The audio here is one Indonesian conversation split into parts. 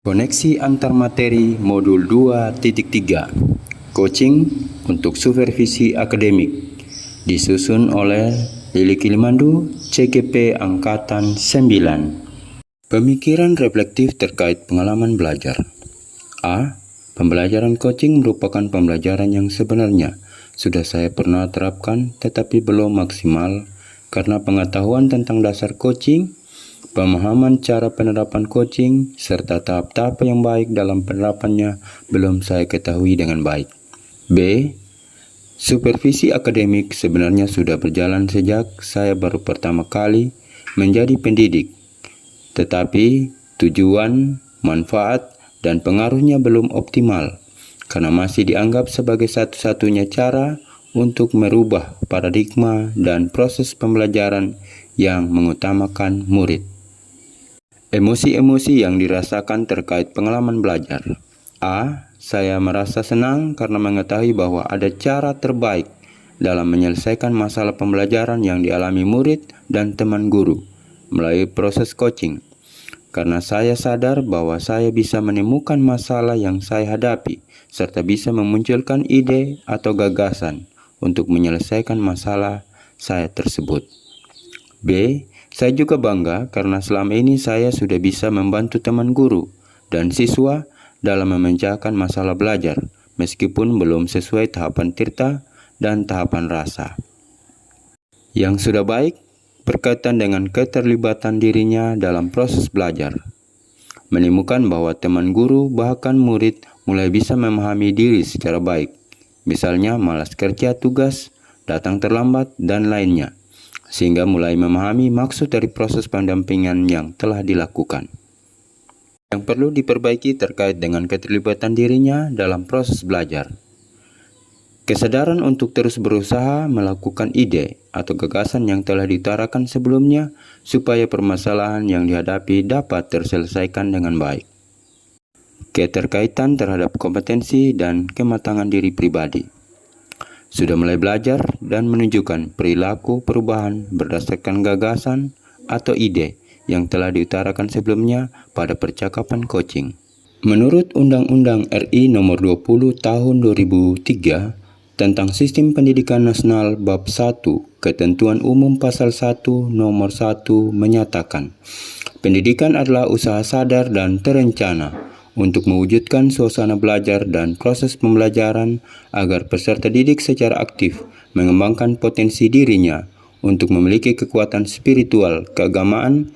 Koneksi antar materi modul 2.3 Coaching untuk supervisi akademik disusun oleh Lili Kilimandu, CGP Angkatan 9. Pemikiran reflektif terkait pengalaman belajar. A. Pembelajaran coaching merupakan pembelajaran yang sebenarnya sudah saya pernah terapkan tetapi belum maksimal karena pengetahuan tentang dasar coaching, pemahaman cara penerapan coaching, serta tahap-tahap yang baik dalam penerapannya belum saya ketahui dengan baik. B. Supervisi akademik sebenarnya sudah berjalan sejak saya baru pertama kali menjadi pendidik, tetapi tujuan, manfaat, dan pengaruhnya belum optimal karena masih dianggap sebagai satu-satunya cara untuk merubah paradigma dan proses pembelajaran yang mengutamakan murid. Emosi-emosi yang dirasakan terkait pengalaman belajar. A. Saya merasa senang karena mengetahui bahwa ada cara terbaik dalam menyelesaikan masalah pembelajaran yang dialami murid dan teman guru melalui proses coaching. Karena saya sadar bahwa saya bisa menemukan masalah yang saya hadapi serta bisa memunculkan ide atau gagasan untuk menyelesaikan masalah saya tersebut. B. Saya juga bangga karena selama ini saya sudah bisa membantu teman guru dan siswa dalam memecahkan masalah belajar, meskipun belum sesuai tahapan tirta dan tahapan rasa. Yang sudah baik berkaitan dengan keterlibatan dirinya dalam proses belajar. Menemukan bahwa teman guru bahkan murid mulai bisa memahami diri secara baik, misalnya malas kerja tugas, datang terlambat, dan lainnya, sehingga mulai memahami maksud dari proses pendampingan yang telah dilakukan. Yang perlu diperbaiki terkait dengan keterlibatan dirinya dalam proses belajar. Kesadaran untuk terus berusaha melakukan ide atau gagasan yang telah diutarakan sebelumnya supaya permasalahan yang dihadapi dapat terselesaikan dengan baik. Keterkaitan terhadap kompetensi dan kematangan diri pribadi. Sudah mulai belajar dan menunjukkan perilaku perubahan berdasarkan gagasan atau ide yang telah diutarakan sebelumnya pada percakapan coaching. Menurut Undang-Undang RI Nomor 20 Tahun 2003 tentang Sistem Pendidikan Nasional Bab 1, Ketentuan Umum Pasal 1 Nomor 1 menyatakan, pendidikan adalah usaha sadar dan terencana untuk mewujudkan suasana belajar dan proses pembelajaran agar peserta didik secara aktif mengembangkan potensi dirinya untuk memiliki kekuatan spiritual, keagamaan,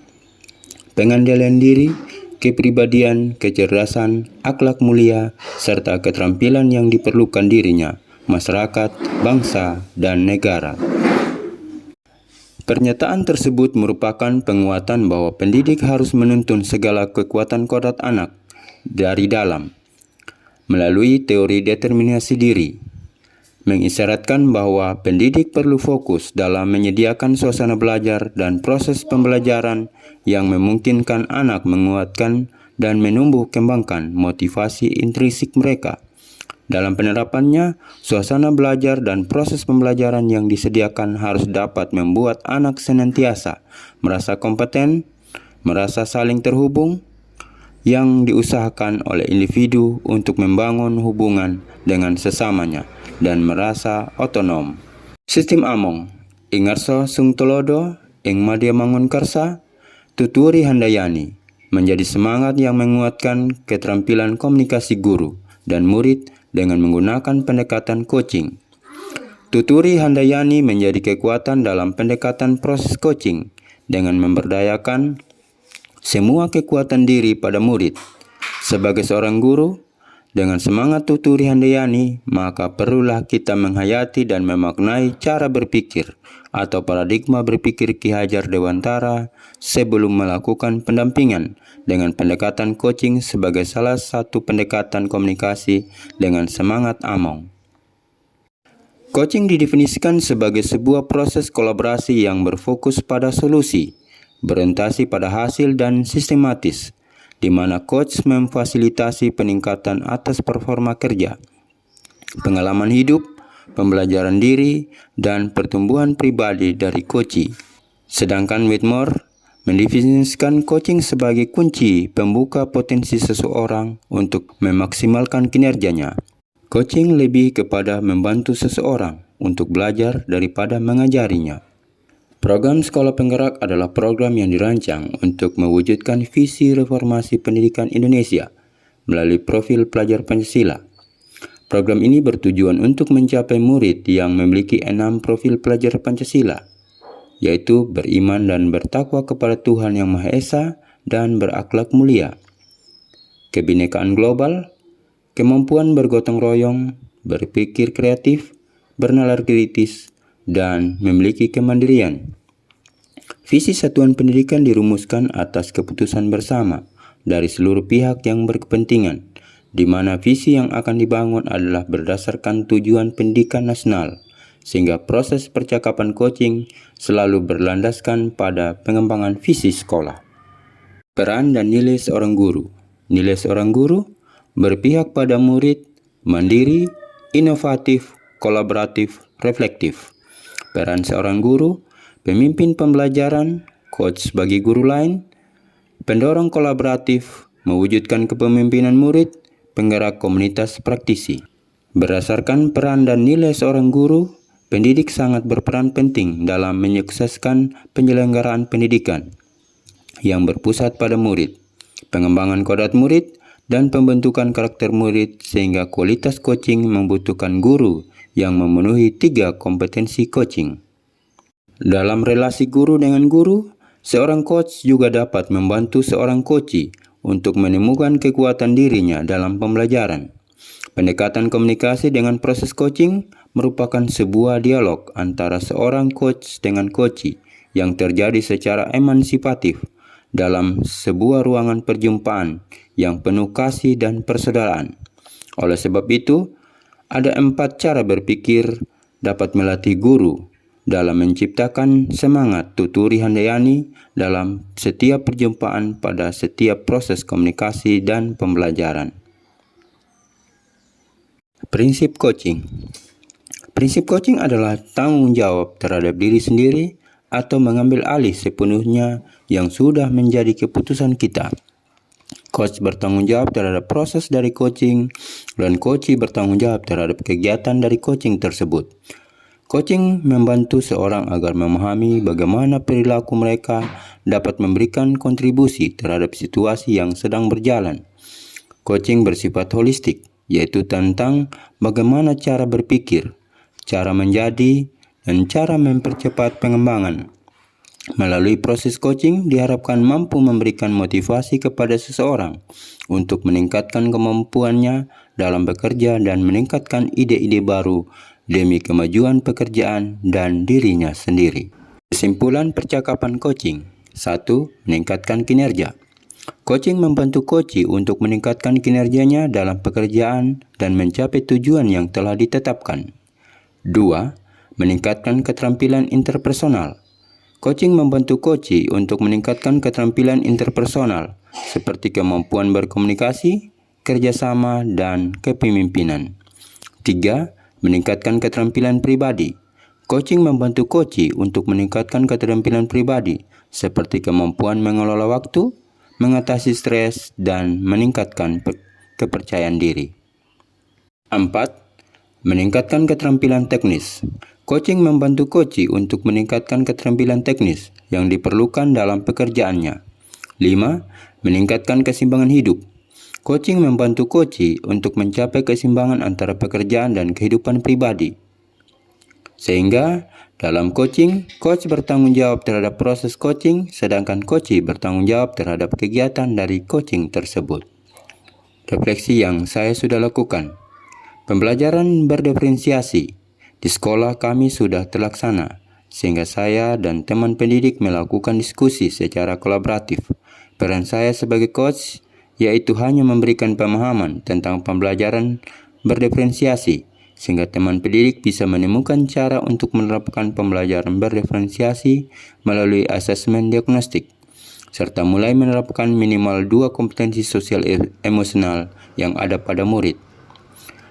pengendalian diri, kepribadian, kecerdasan, akhlak mulia, serta keterampilan yang diperlukan dirinya, masyarakat, bangsa, dan negara. Pernyataan tersebut merupakan penguatan bahwa pendidik harus menuntun segala kekuatan kodrat anak dari dalam, melalui teori determinasi diri, mengisyaratkan bahwa pendidik perlu fokus dalam menyediakan suasana belajar dan proses pembelajaran yang memungkinkan anak menguatkan dan menumbuh kembangkan motivasi intrinsik mereka. Dalam penerapannya, suasana belajar dan proses pembelajaran yang disediakan harus dapat membuat anak senantiasa merasa kompeten, merasa saling terhubung, yang diusahakan oleh individu untuk membangun hubungan dengan sesamanya dan merasa otonom. Sistem Among, Ingarso Sungtolodo, Ing Madya Mangunkarsa, Tuturi Handayani, menjadi semangat yang menguatkan keterampilan komunikasi guru dan murid dengan menggunakan pendekatan coaching. Tuturi Handayani menjadi kekuatan dalam pendekatan proses coaching dengan memberdayakan semua kekuatan diri pada murid. Sebagai seorang guru, dengan semangat Tuturi Handayani, maka perlulah kita menghayati dan memaknai cara berpikir atau paradigma berpikir Ki Hajar Dewantara sebelum melakukan pendampingan dengan pendekatan coaching sebagai salah satu pendekatan komunikasi dengan semangat Among. Coaching didefinisikan sebagai sebuah proses kolaborasi yang berfokus pada solusi, berorientasi pada hasil dan sistematis, di mana coach memfasilitasi peningkatan atas performa kerja, pengalaman hidup, pembelajaran diri, dan pertumbuhan pribadi dari coachee. Sedangkan Whitmore mendefinisikan coaching sebagai kunci pembuka potensi seseorang untuk memaksimalkan kinerjanya. Coaching lebih kepada membantu seseorang untuk belajar daripada mengajarinya. Program Sekolah Penggerak adalah program yang dirancang untuk mewujudkan visi reformasi pendidikan Indonesia melalui profil pelajar Pancasila. Program ini bertujuan untuk mencapai murid yang memiliki 6 profil pelajar Pancasila, yaitu beriman dan bertakwa kepada Tuhan Yang Maha Esa dan berakhlak mulia, kebinekaan global, kemampuan bergotong royong, berpikir kreatif, bernalar kritis, dan memiliki kemandirian. Visi satuan pendidikan dirumuskan atas keputusan bersama dari seluruh pihak yang berkepentingan, di mana visi yang akan dibangun adalah berdasarkan tujuan pendidikan nasional, sehingga proses percakapan coaching selalu berlandaskan pada pengembangan visi sekolah. Peran dan nilai seorang guru. Nilai seorang guru berpihak pada murid, mandiri, inovatif, kolaboratif, reflektif. Peran seorang guru, pemimpin pembelajaran, coach bagi guru lain, pendorong kolaboratif, mewujudkan kepemimpinan murid, penggerak komunitas praktisi. Berdasarkan peran dan nilai seorang guru, pendidik sangat berperan penting dalam menyukseskan penyelenggaraan pendidikan yang berpusat pada murid, pengembangan kodrat murid, dan pembentukan karakter murid, sehingga kualitas coaching membutuhkan guru yang memenuhi 3 kompetensi coaching. Dalam relasi guru dengan guru, seorang coach juga dapat membantu seorang coachee untuk menemukan kekuatan dirinya dalam pembelajaran. Pendekatan komunikasi dengan proses coaching merupakan sebuah dialog antara seorang coach dengan coachee yang terjadi secara emansipatif dalam sebuah ruangan perjumpaan yang penuh kasih dan persaudaraan. Oleh sebab itu, ada 4 cara berpikir dapat melatih guru dalam menciptakan semangat tuturi handayani dalam setiap perjumpaan pada setiap proses komunikasi dan pembelajaran. Prinsip coaching. Prinsip coaching adalah tanggung jawab terhadap diri sendiri atau mengambil alih sepenuhnya yang sudah menjadi keputusan kita. Coach bertanggung jawab terhadap proses dari coaching, dan coachee bertanggung jawab terhadap kegiatan dari coaching tersebut. Coaching membantu seorang agar memahami bagaimana perilaku mereka dapat memberikan kontribusi terhadap situasi yang sedang berjalan. Coaching bersifat holistik, yaitu tentang bagaimana cara berpikir, cara menjadi, dan cara mempercepat pengembangan. Melalui proses coaching diharapkan mampu memberikan motivasi kepada seseorang untuk meningkatkan kemampuannya dalam bekerja dan meningkatkan ide-ide baru demi kemajuan pekerjaan dan dirinya sendiri. Kesimpulan percakapan coaching. 1. Meningkatkan kinerja. Coaching membantu coachee untuk meningkatkan kinerjanya dalam pekerjaan dan mencapai tujuan yang telah ditetapkan. 2. Meningkatkan keterampilan interpersonal. Coaching membantu coachee untuk meningkatkan keterampilan interpersonal seperti kemampuan berkomunikasi, kerjasama, dan kepemimpinan. 3. Meningkatkan keterampilan pribadi. Coaching membantu coachee untuk meningkatkan keterampilan pribadi seperti kemampuan mengelola waktu, mengatasi stres, dan meningkatkan kepercayaan diri. 4. Meningkatkan keterampilan teknis. Coaching membantu coachee untuk meningkatkan keterampilan teknis yang diperlukan dalam pekerjaannya. 5. Meningkatkan keseimbangan hidup. Coaching membantu coachee untuk mencapai keseimbangan antara pekerjaan dan kehidupan pribadi. Sehingga dalam coaching, coach bertanggung jawab terhadap proses coaching, sedangkan coachee bertanggung jawab terhadap kegiatan dari coaching tersebut. Refleksi yang saya sudah lakukan. Pembelajaran berdiferensiasi di sekolah kami sudah terlaksana, sehingga saya dan teman pendidik melakukan diskusi secara kolaboratif. Peran saya sebagai coach yaitu hanya memberikan pemahaman tentang pembelajaran berdiferensiasi, sehingga teman pendidik bisa menemukan cara untuk menerapkan pembelajaran berdiferensiasi melalui asesmen diagnostik, serta mulai menerapkan minimal 2 kompetensi sosial emosional yang ada pada murid.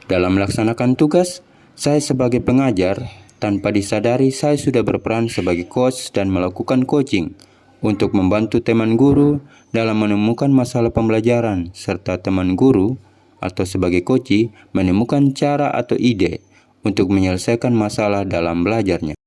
Dalam melaksanakan tugas, saya sebagai pengajar, tanpa disadari saya sudah berperan sebagai coach dan melakukan coaching untuk membantu teman guru dalam menemukan masalah pembelajaran, serta teman guru atau sebagai koci menemukan cara atau ide untuk menyelesaikan masalah dalam belajarnya.